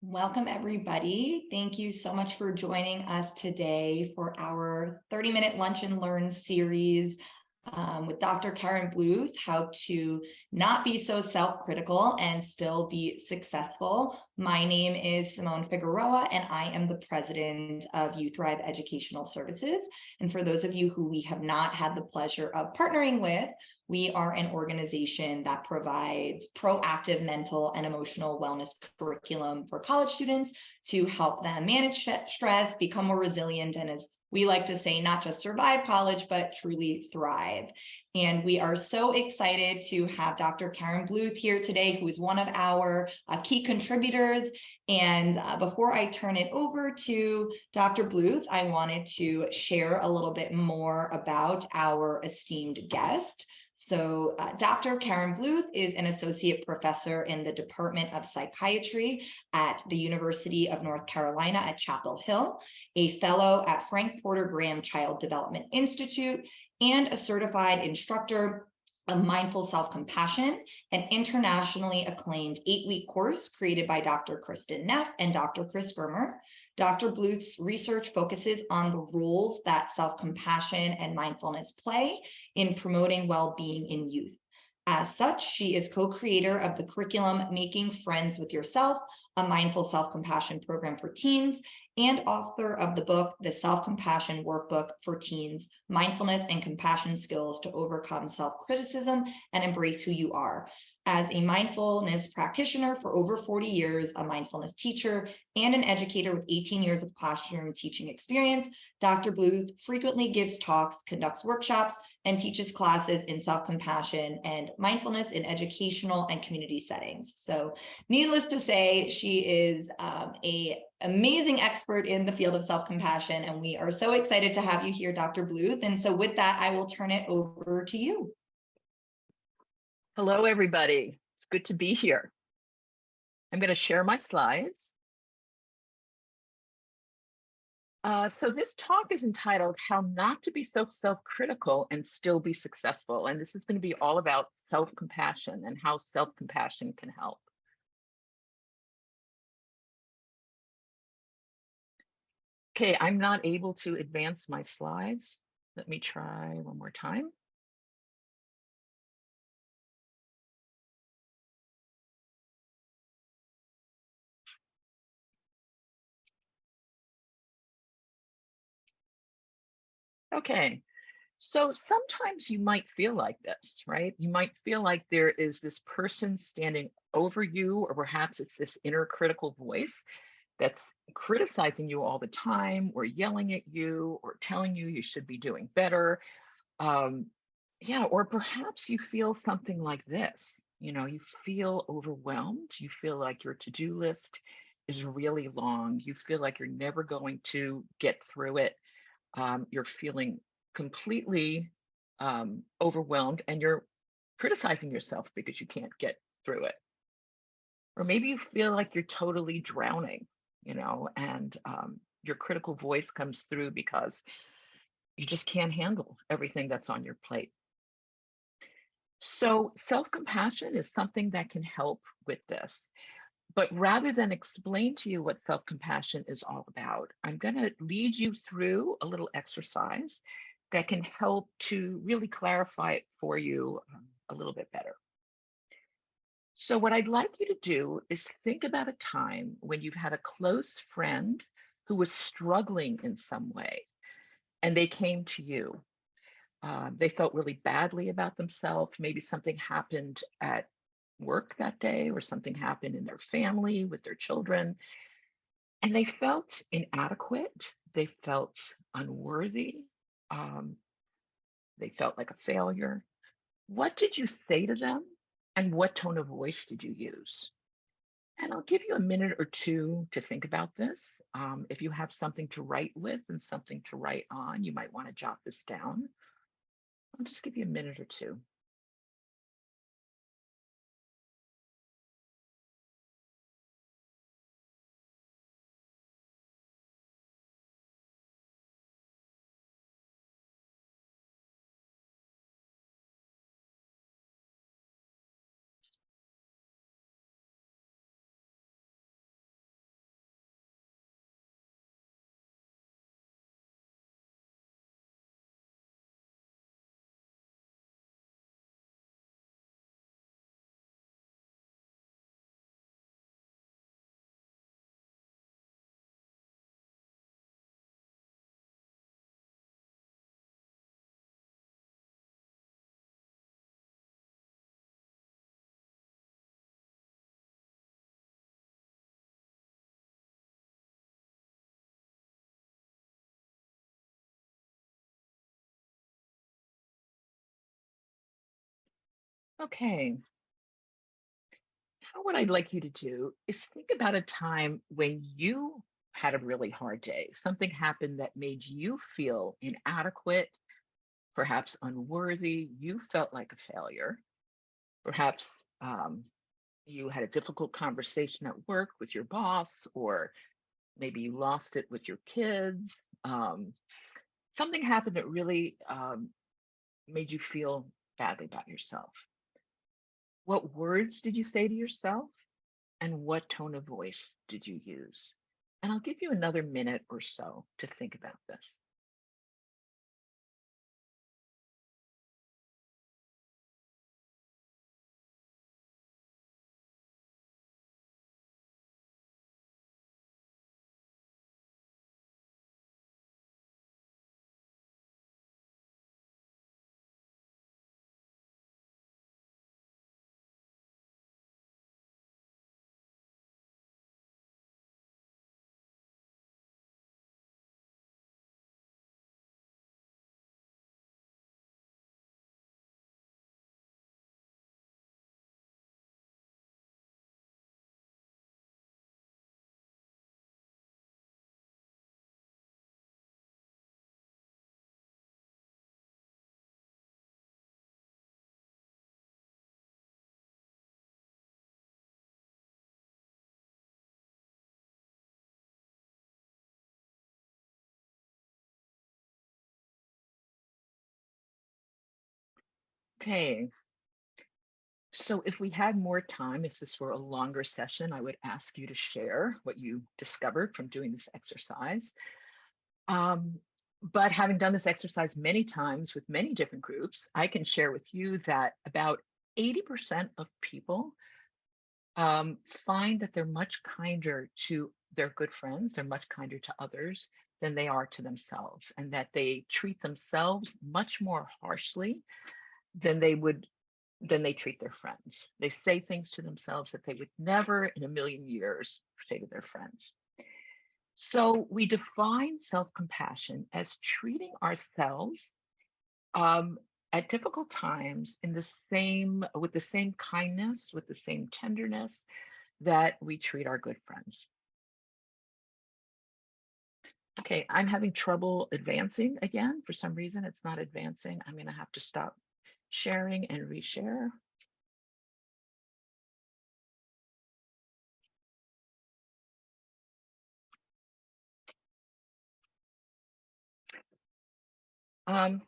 Welcome, everybody. Thank you so much for joining us today for our 30-minute Lunch and Learn series with Dr. Karen Bluth, how to not be so self-critical and still be successful. My name is Simone Figueroa, and I am the president of Youth Thrive Educational Services. And for those of you who we have not had the pleasure of partnering with, we are an organization that provides proactive mental and emotional wellness curriculum for college students to help them manage stress, become more resilient, and as we like to say, not just survive college, but truly thrive. And we are so excited to have Dr. Karen Bluth here today, who is one of our key contributors. And before I turn it over to Dr. Bluth, I wanted to share a little bit more about our esteemed guest. So Dr. Karen Bluth is an associate professor in the Department of Psychiatry at the University of North Carolina at Chapel Hill, a fellow at Frank Porter Graham Child Development Institute, and a certified instructor of mindful self-compassion, an internationally acclaimed 8-week course created by Dr. Kristen Neff and Dr. Chris Vermer. Dr. Bluth's research focuses on the roles that self-compassion and mindfulness play in promoting well-being in youth. As such, she is co-creator of the curriculum Making Friends with Yourself, a mindful self-compassion program for teens, and author of the book, The Self-Compassion Workbook for Teens, Mindfulness and Compassion Skills to Overcome Self-Criticism and Embrace Who You Are. As a mindfulness practitioner for over 40 years, a mindfulness teacher, and an educator with 18 years of classroom teaching experience, Dr. Bluth frequently gives talks, conducts workshops, and teaches classes in self-compassion and mindfulness in educational and community settings. So needless to say, she is an amazing expert in the field of self-compassion, and we are so excited to have you here, Dr. Bluth. And so with that, I will turn it over to you. Hello, everybody. It's good to be here. I'm going to share my slides. So this talk is entitled How Not to Be So Self-Critical and Still Be Successful. And this is going to be all about self-compassion and how self-compassion can help. Okay, I'm not able to advance my slides. Let me try one more time. Okay, so sometimes you might feel like this, right? You might feel like there is this person standing over you, or perhaps it's this inner critical voice that's criticizing you all the time, or yelling at you, or telling you you should be doing better. Um, yeah, or perhaps you feel something like this. You feel overwhelmed. You feel like your to-do list is really long. You feel like you're never going to get through it. You're feeling completely overwhelmed, and you're criticizing yourself because you can't get through it. Or maybe you feel like you're totally drowning, and your critical voice comes through because you just can't handle everything that's on your plate. So, self compassion is something that can help with this. But rather than explain to you what self compassion is all about, I'm going to lead you through a little exercise that can help to really clarify it for you a little bit better. So, what I'd like you to do is think about a time when you've had a close friend who was struggling in some way and they came to you. They felt really badly about themselves. Maybe something happened at work that day, or something happened in their family with their children, and they felt inadequate. They felt unworthy. Um, they felt like a failure. What did you say to them? And what tone of voice did you use? And I'll give you a minute or two to think about this. If you have something to write with and something to write on, you might want to jot this down. I'll just give you a minute or two. Okay. What I'd like you to do is think about a time when you had a really hard day. Something happened that made you feel inadequate, perhaps unworthy. You felt like a failure. Perhaps you had a difficult conversation at work with your boss, or maybe you lost it with your kids. Um, Something happened that really made you feel badly about yourself. What words did you say to yourself? And what tone of voice did you use? And I'll give you another minute or so to think about this. Okay, so if we had more time, if this were a longer session, I would ask you to share what you discovered from doing this exercise. Um, but having done this exercise many times with many different groups, I can share with you that about 80% of people find that they're much kinder to their good friends, they're much kinder to others than they are to themselves, and that they treat themselves much more harshly than they treat their friends. They say things to themselves that they would never in a million years say to their friends. So we define self-compassion as treating ourselves um, at difficult times in the same with the same kindness, with the same tenderness that we treat our good friends. Okay, I'm having trouble advancing again. For some reason, it's not advancing. I'm going to have to stop sharing and reshare.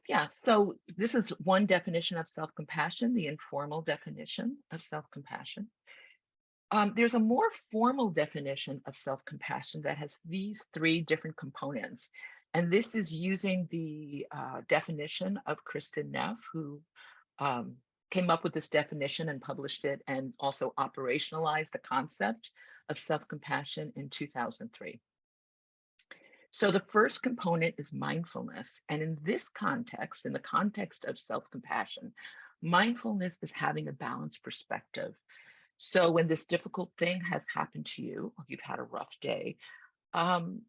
Yeah, so this is one definition of self-compassion, the informal definition of self-compassion. There's a more formal definition of self-compassion that has these three different components. And this is using the definition of Kristen Neff, who um, came up with this definition and published it, and also operationalized the concept of self-compassion in 2003. So the first component is mindfulness. And in this context, in the context of self-compassion, mindfulness is having a balanced perspective. So when this difficult thing has happened to you, or you've had a rough day, um,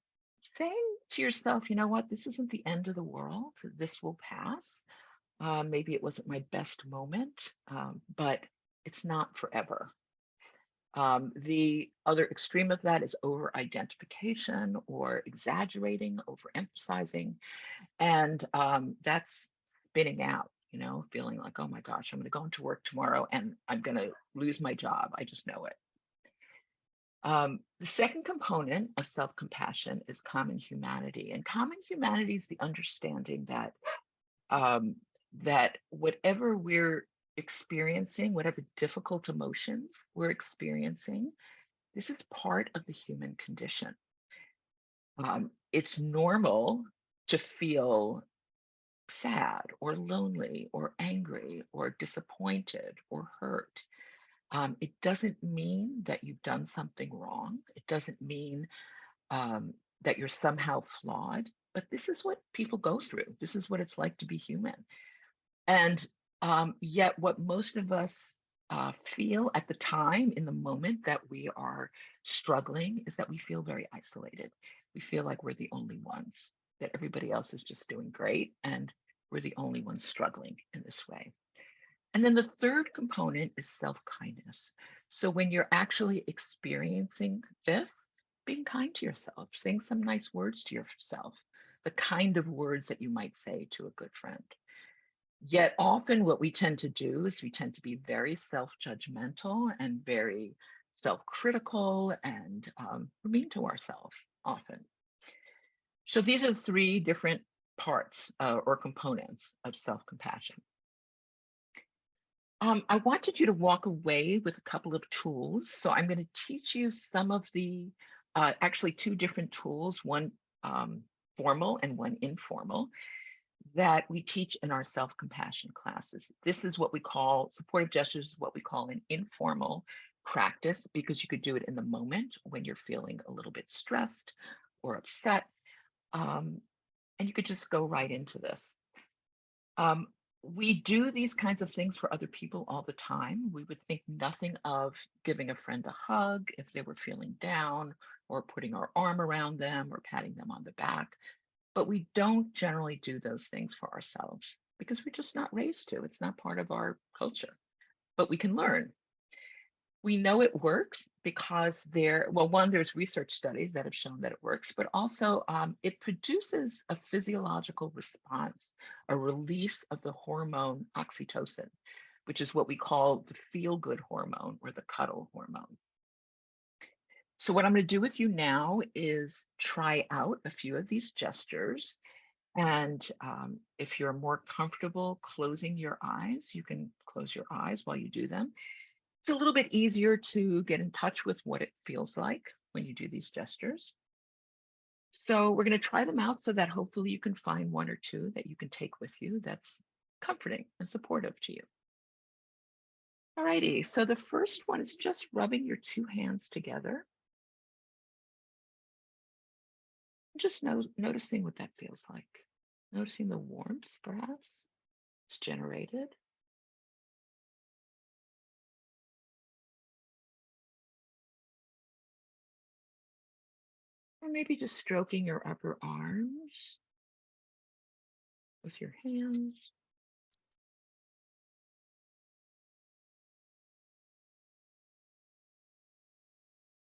saying to yourself, you know what, this isn't the end of the world. This will pass. Maybe it wasn't my best moment, but it's not forever. The other extreme of that is over identification or exaggerating, overemphasizing, and that's spinning out, feeling like, oh my gosh, I'm going to go into work tomorrow and I'm going to lose my job. I just know it. The second component of self compassion is common humanity. And common humanity is the understanding um, that whatever we're experiencing, whatever difficult emotions we're experiencing, this is part of the human condition. It's normal to feel sad or lonely or angry or disappointed or hurt. It doesn't mean that you've done something wrong. It doesn't mean that you're somehow flawed, but this is what people go through. This is what it's like to be human. And yet, what most of us feel at the time, in the moment that we are struggling, is that we feel very isolated. We feel like we're the only ones, that everybody else is just doing great, and we're the only ones struggling in this way. And then the third component is self-kindness. So when you're actually experiencing this, being kind to yourself, saying some nice words to yourself, the kind of words that you might say to a good friend. Yet often what we tend to do is we tend to be very self-judgmental and very self-critical and mean to ourselves often. So these are three different parts or components of self-compassion. I wanted you to walk away with a couple of tools. So I'm going to teach you some of the, actually two different tools, one formal and one informal, that we teach in our self-compassion classes. This is what we call supportive gestures, is what we call an informal practice, because you could do it in the moment when you're feeling a little bit stressed or upset. And you could just go right into this. Um, we do these kinds of things for other people all the time. We would think nothing of giving a friend a hug if they were feeling down, or putting our arm around them or patting them on the back. But we don't generally do those things for ourselves because we're just not raised to. It's not part of our culture, but we can learn. We know it works because well, one, there's research studies that have shown that it works, but also it produces a physiological response, a release of the hormone oxytocin, which is what we call the feel-good hormone or the cuddle hormone. So what I'm going to do with you now is try out a few of these gestures. And if you're more comfortable closing your eyes, you can close your eyes while you do them. It's a little bit easier to get in touch with what it feels like when you do these gestures. So we're going to try them out so that hopefully you can find one or two that you can take with you that's comforting and supportive to you. All righty, so the first one is just rubbing your two hands together. Just noticing what that feels like. Noticing the warmth, perhaps, it's generated. Or maybe just stroking your upper arms with your hands.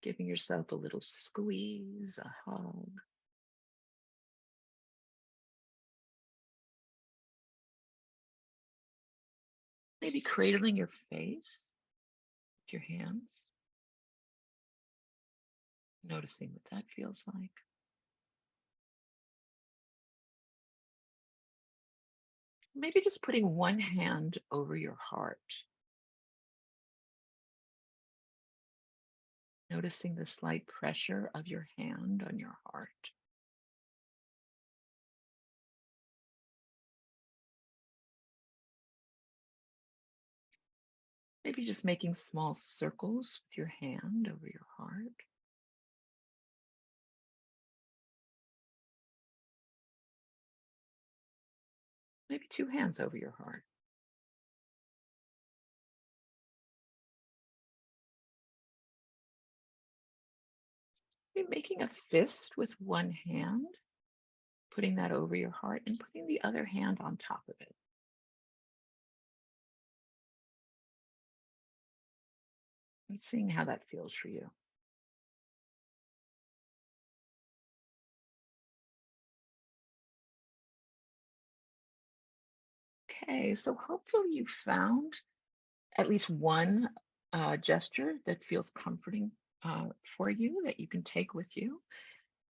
Giving yourself a little squeeze, a hug. Maybe cradling your face with your hands. Noticing what that feels like. Maybe just putting one hand over your heart. Noticing the slight pressure of your hand on your heart. Maybe just making small circles with your hand over your heart. Maybe two hands over your heart. Maybe making a fist with one hand, putting that over your heart and putting the other hand on top of it. And seeing how that feels for you. Okay, so hopefully you found at least one gesture that feels comforting for you that you can take with you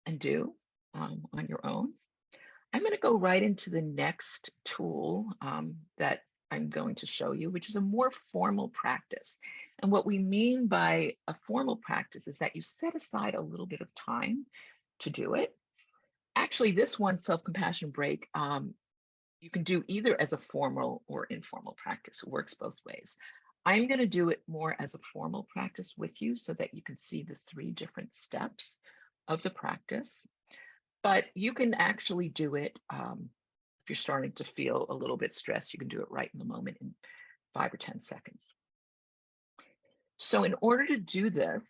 and do on your own. I'm going to go right into the next tool that I'm going to show you, which is a more formal practice. And what we mean by a formal practice is that you set aside a little bit of time to do it. Actually, this one, self-compassion break, you can do either as a formal or informal practice. It works both ways. I'm going to do it more as a formal practice with you so that you can see the three different steps of the practice. But you can actually do it if you're starting to feel a little bit stressed. You can do it right in the moment in 5 or 10 seconds. So in order to do this,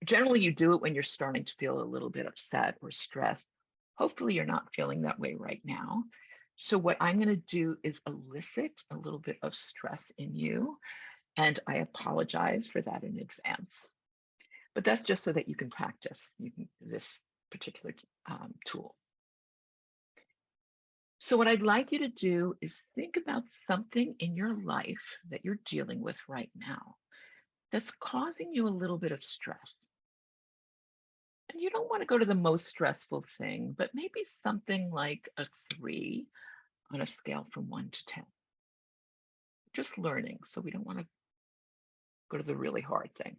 generally you do it when you're starting to feel a little bit upset or stressed. Hopefully you're not feeling that way right now. So what I'm going to do is elicit a little bit of stress in you, and I apologize for that in advance. But that's just so that you can practice this particular tool. So what I'd like you to do is think about something in your life that you're dealing with right now that's causing you a little bit of stress. And you don't want to go to the most stressful thing, but maybe something like a 3 on a scale from 1 to 10. Just learning. So we don't want to go to the really hard thing.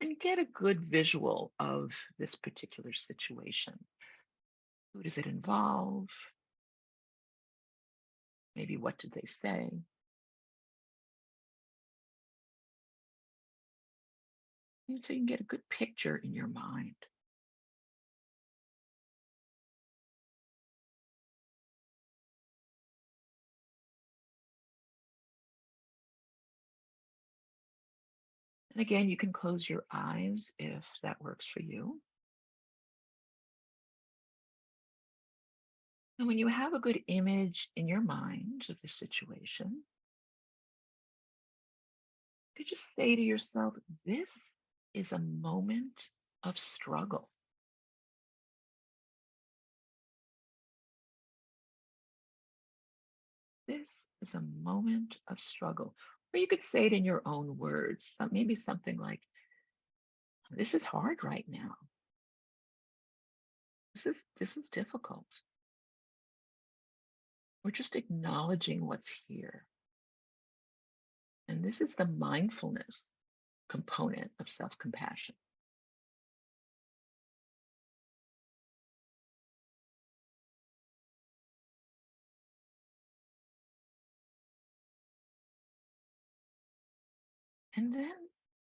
And get a good visual of this particular situation. Who does it involve? Maybe what did they say? And so you can get a good picture in your mind. And again, you can close your eyes if that works for you. And when you have a good image in your mind of the situation, you just say to yourself, this is a moment of struggle. This is a moment of struggle. Or you could say it in your own words, maybe something like, this is hard right now. This is difficult. We're just acknowledging what's here. And this is the mindfulness component of self-compassion. And then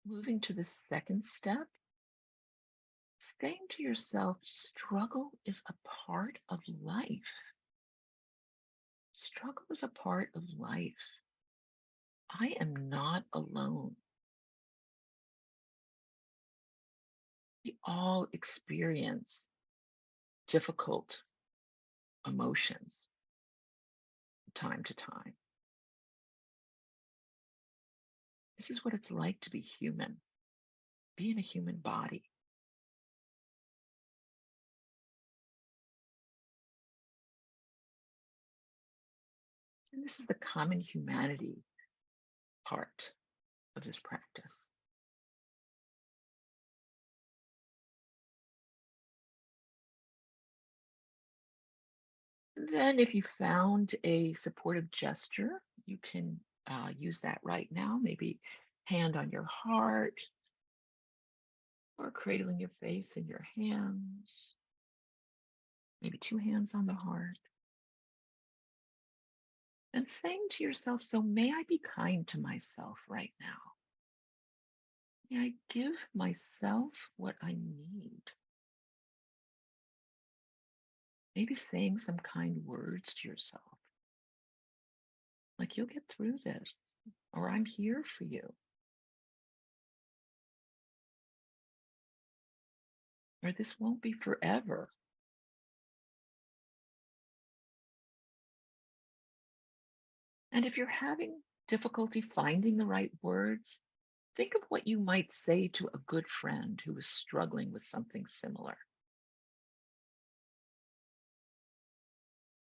moving to the second step, saying to yourself, struggle is a part of life. Struggle is a part of life. I am not alone. We all experience difficult emotions from time to time. This is what it's like to be human, be in a human body. And this is the common humanity part of this practice. Then, if you found a supportive gesture, you can use that right now. Maybe hand on your heart or cradling your face in your hands. Maybe 2 hands on the heart. And saying to yourself, so may I be kind to myself right now. May I give myself what I need. Maybe saying some kind words to yourself. Like, you'll get through this, or I'm here for you, or this won't be forever. And if you're having difficulty finding the right words, think of what you might say to a good friend who is struggling with something similar.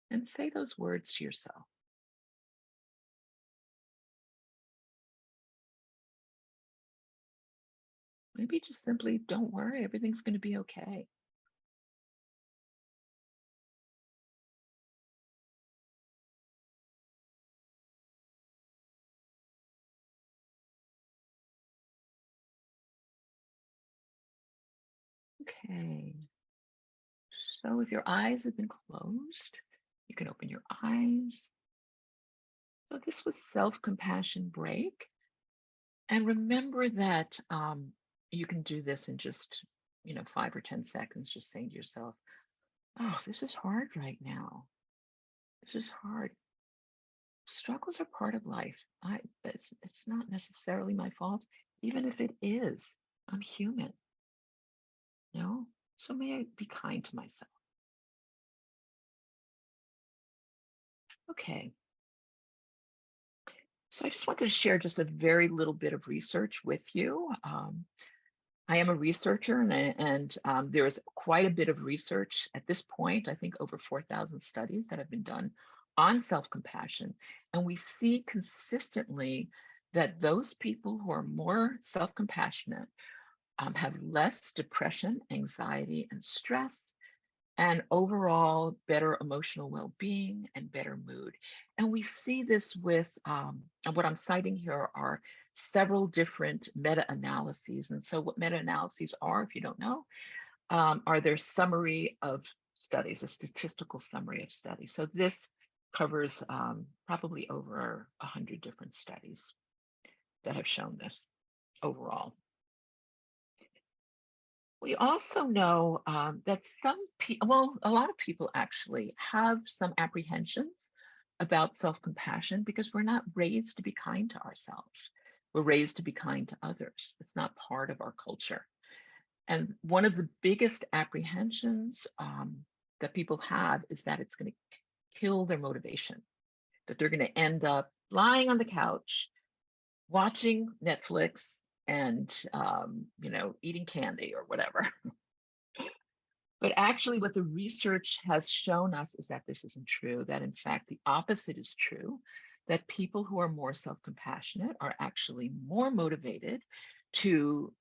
And say those words to yourself. Maybe just simply, don't worry, everything's going to be okay. Okay. So if your eyes have been closed, you can open your eyes. So this was self-compassion break. And remember that you can do this in just, 5 or 10 seconds, just saying to yourself, oh, this is hard right now. This is hard. Struggles are part of life. It's not necessarily my fault, even if it is. I'm human, you know? So may I be kind to myself. Okay. So I just wanted to share just a very little bit of research with you. I am a researcher, and there is quite a bit of research at this point. I think over 4,000 studies that have been done on self-compassion. And we see consistently that those people who are more self-compassionate have less depression, anxiety, and stress, and overall better emotional well-being and better mood. And we see this with, and what I'm citing here are several different meta-analyses. And so what meta-analyses are, if you don't know, are their summary of studies, a statistical summary of studies. So this covers probably over 100 different studies that have shown this overall. We also know that some people, well, a lot of people actually have some apprehensions about self-compassion because we're not raised to be kind to ourselves. We're raised to be kind to others. It's not part of our culture. And one of the biggest apprehensions that people have is that it's going to kill their motivation, that they're going to end up lying on the couch, watching Netflix, and eating candy or whatever. But actually, what the research has shown us is that this isn't true, that in fact, the opposite is true, that people who are more self-compassionate are actually more motivated to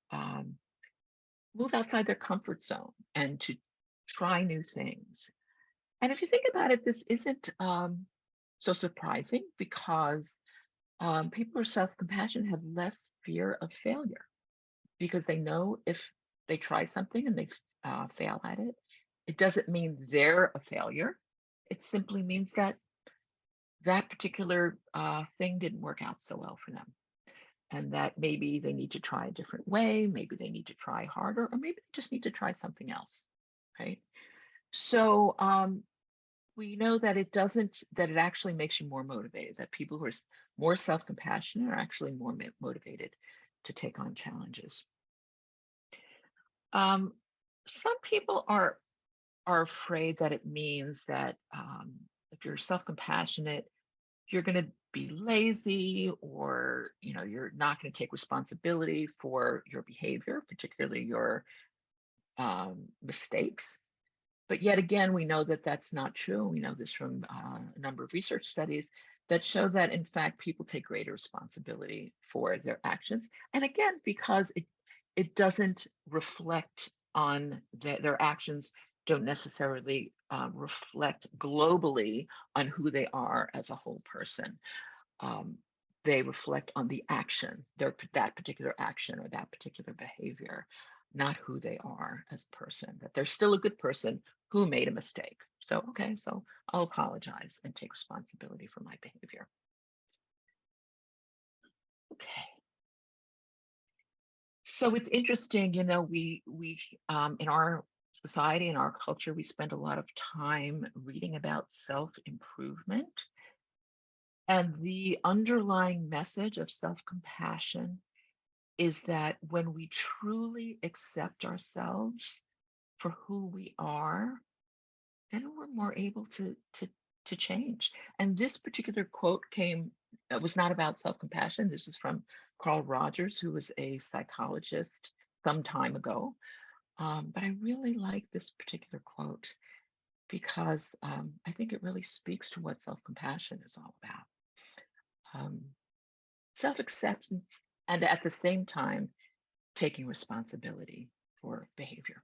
move outside their comfort zone and to try new things. And if you think about it, this isn't so surprising because people who are self-compassionate have less fear of failure because they know if they try something and they fail at it, it doesn't mean they're a failure. It simply means that that particular thing didn't work out so well for them. And that maybe they need to try a different way, maybe they need to try harder, or maybe they just need to try something else, right? So we know that that it actually makes you more motivated, that people who are more self-compassionate are actually more motivated to take on challenges. Some people are afraid that it means that if you're self-compassionate, you're going to be lazy, or you're not going to take responsibility for your behavior, particularly your mistakes. But yet again, we know that that's not true. We know this from a number of research studies that show that in fact people take greater responsibility for their actions. And again, because it doesn't reflect on their actions, don't necessarily reflect globally on who they are as a whole person. They reflect on the action, that particular action or that particular behavior, not who they are as a person, that they're still a good person who made a mistake. So, okay, so I'll apologize and take responsibility for my behavior. Okay. So it's interesting, we in our society, in our culture, we spend a lot of time reading about self-improvement. And the underlying message of self-compassion is that when we truly accept ourselves for who we are, then we're more able to change. And this particular quote was not about self-compassion. This is from Carl Rogers, who was a psychologist some time ago. But I really like this particular quote because I think it really speaks to what self-compassion is all about. Self-acceptance, and at the same time, taking responsibility for behavior.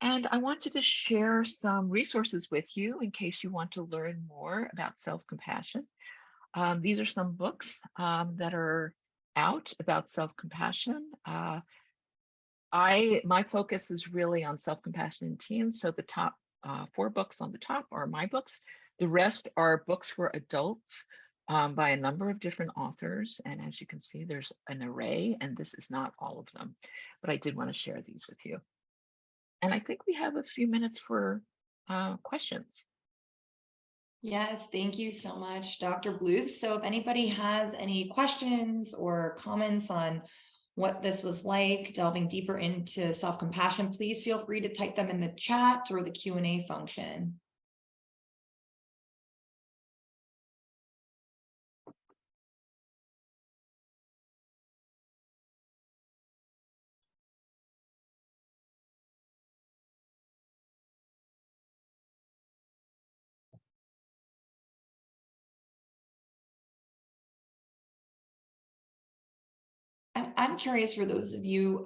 And I wanted to share some resources with you in case you want to learn more about self-compassion. These are some books that are out about self-compassion. My focus is really on self-compassion in teens. So the top 4 books on the top are my books. The rest are books for adults by a number of different authors. And as you can see, there's an array, and this is not all of them, but I did want to share these with you. And I think we have a few minutes for questions. Yes, thank you so much, Dr. Bluth. So if anybody has any questions or comments on what this was like, delving deeper into self-compassion, please feel free to type them in the chat or the Q&A function. I'm curious, for those of you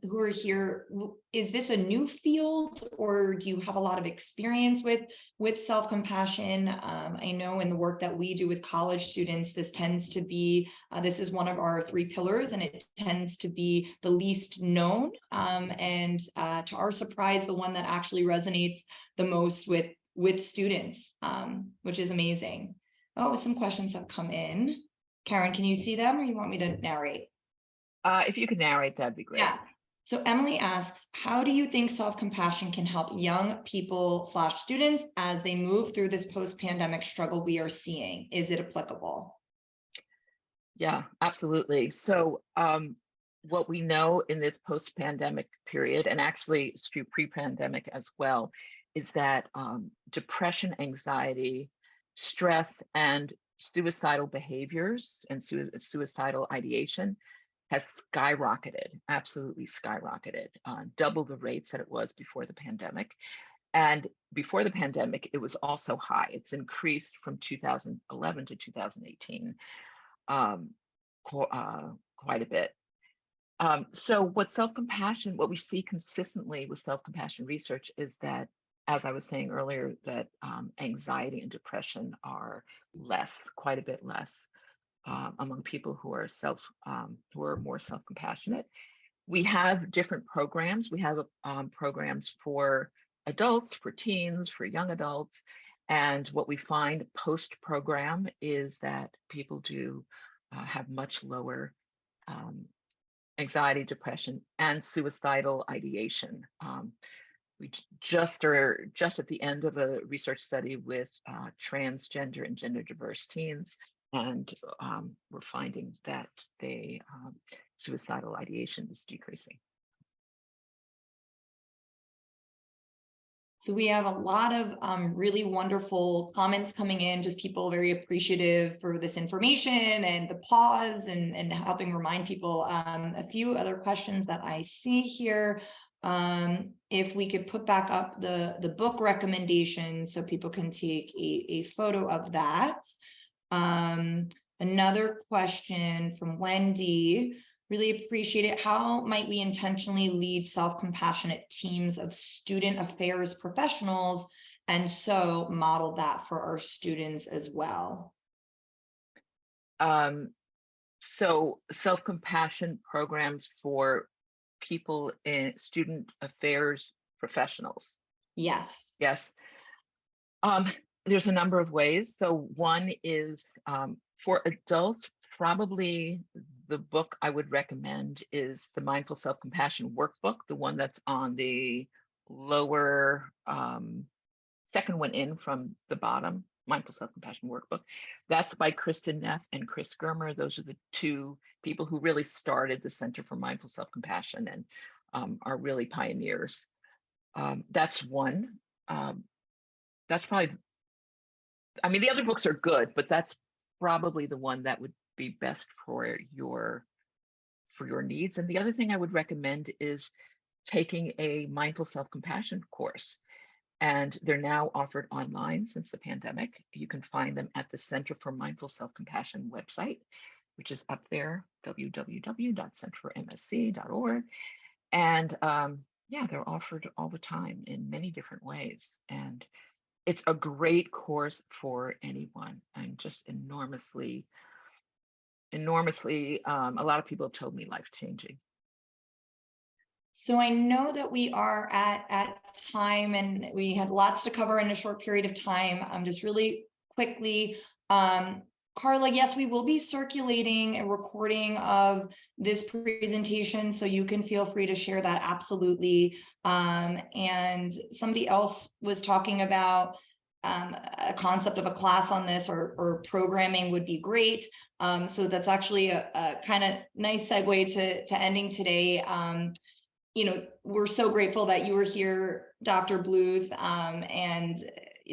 who are here, is this a new field, or do you have a lot of experience with self-compassion? I know in the work that we do with college students, this tends to be, this is one of our 3 pillars, and it tends to be the least known. And to our surprise, the one that actually resonates the most with students, which is amazing. Oh, some questions have come in. Karen, can you see them, or you want me to narrate? If you could narrate, that'd be great. Yeah. So Emily asks, how do you think self-compassion can help young people / students as they move through this post-pandemic struggle we are seeing? Is it applicable? Yeah, absolutely. So what we know in this post-pandemic period, and actually it's true pre-pandemic as well, is that depression, anxiety, stress, and suicidal behaviors and suicidal ideation has skyrocketed, absolutely skyrocketed, double the rates that it was before the pandemic. And before the pandemic, it was also high. It's increased from 2011 to 2018 quite a bit. So what we see consistently with self-compassion research is that, as I was saying earlier, that anxiety and depression are less, quite a bit less, among people who are more self-compassionate. We have different programs. We have programs for adults, for teens, for young adults. And what we find post-program is that people do have much lower anxiety, depression, and suicidal ideation. We are just at the end of a research study with transgender and gender diverse teens, and we're finding that suicidal ideation is decreasing. So we have a lot of really wonderful comments coming in, just people very appreciative for this information and the pause and helping remind people. A few other questions that I see here. If we could put back up the book recommendations so people can take a photo of that. Another question from Wendy. Really appreciate it. How might we intentionally lead self-compassionate teams of student affairs professionals and so model that for our students as well? So self-compassion programs for people in student affairs professionals. Yes. Yes. There's a number of ways. So one is for adults, probably the book I would recommend is the Mindful Self-Compassion Workbook, the one that's on the lower second one in from the bottom, Mindful Self-Compassion Workbook. That's by Kristen Neff and Chris Germer. Those are the 2 people who really started the Center for Mindful Self-Compassion and are really pioneers. That's one. That's probably, I mean, the other books are good, but that's probably the one that would be best for your needs. And the other thing I would recommend is taking a mindful self-compassion course. And they're now offered online since the pandemic. You can find them at the Center for Mindful Self-Compassion website, which is up there, www.centerformsc.org. And yeah, they're offered all the time in many different ways. And it's a great course for anyone. I'm just enormously, a lot of people have told me life-changing. So I know that we are at time and we had lots to cover in a short period of time. Just really quickly, Carla, yes, we will be circulating a recording of this presentation, so you can feel free to share that, absolutely. And somebody else was talking about a concept of a class on this or programming would be great. So that's actually a kind of nice segue to ending today. We're so grateful that you were here, Dr. Bluth, and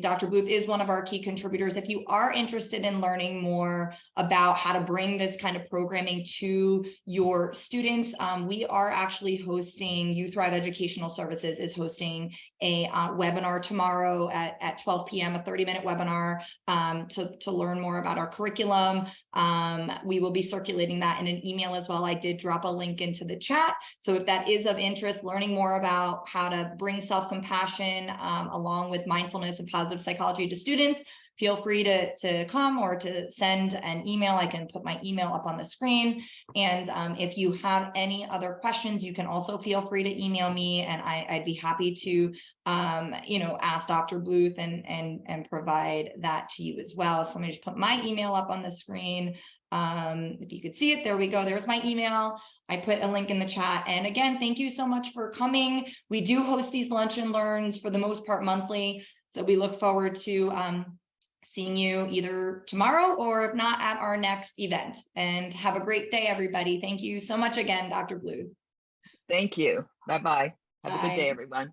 Dr. Bluth is one of our key contributors. If you are interested in learning more about how to bring this kind of programming to your students, we are actually hosting, You Thrive Educational Services is hosting a webinar tomorrow at 12 p.m., a 30-minute webinar to learn more about our curriculum. We will be circulating that in an email as well. I did drop a link into the chat. So if that is of interest, learning more about how to bring self-compassion along with mindfulness and positive psychology to students, feel free to come or to send an email. I can put my email up on the screen. And if you have any other questions, you can also feel free to email me, and I'd be happy to ask Dr. Bluth and provide that to you as well. So let me just put my email up on the screen. If you could see it, there we go. There's my email. I put a link in the chat. And again, thank you so much for coming. We do host these lunch and learns for the most part monthly. So we look forward to seeing you either tomorrow or if not at our next event. And have a great day, everybody. Thank you so much again, Dr. Bluth. Thank you. Bye-bye. Have a good day, Bye. everyone.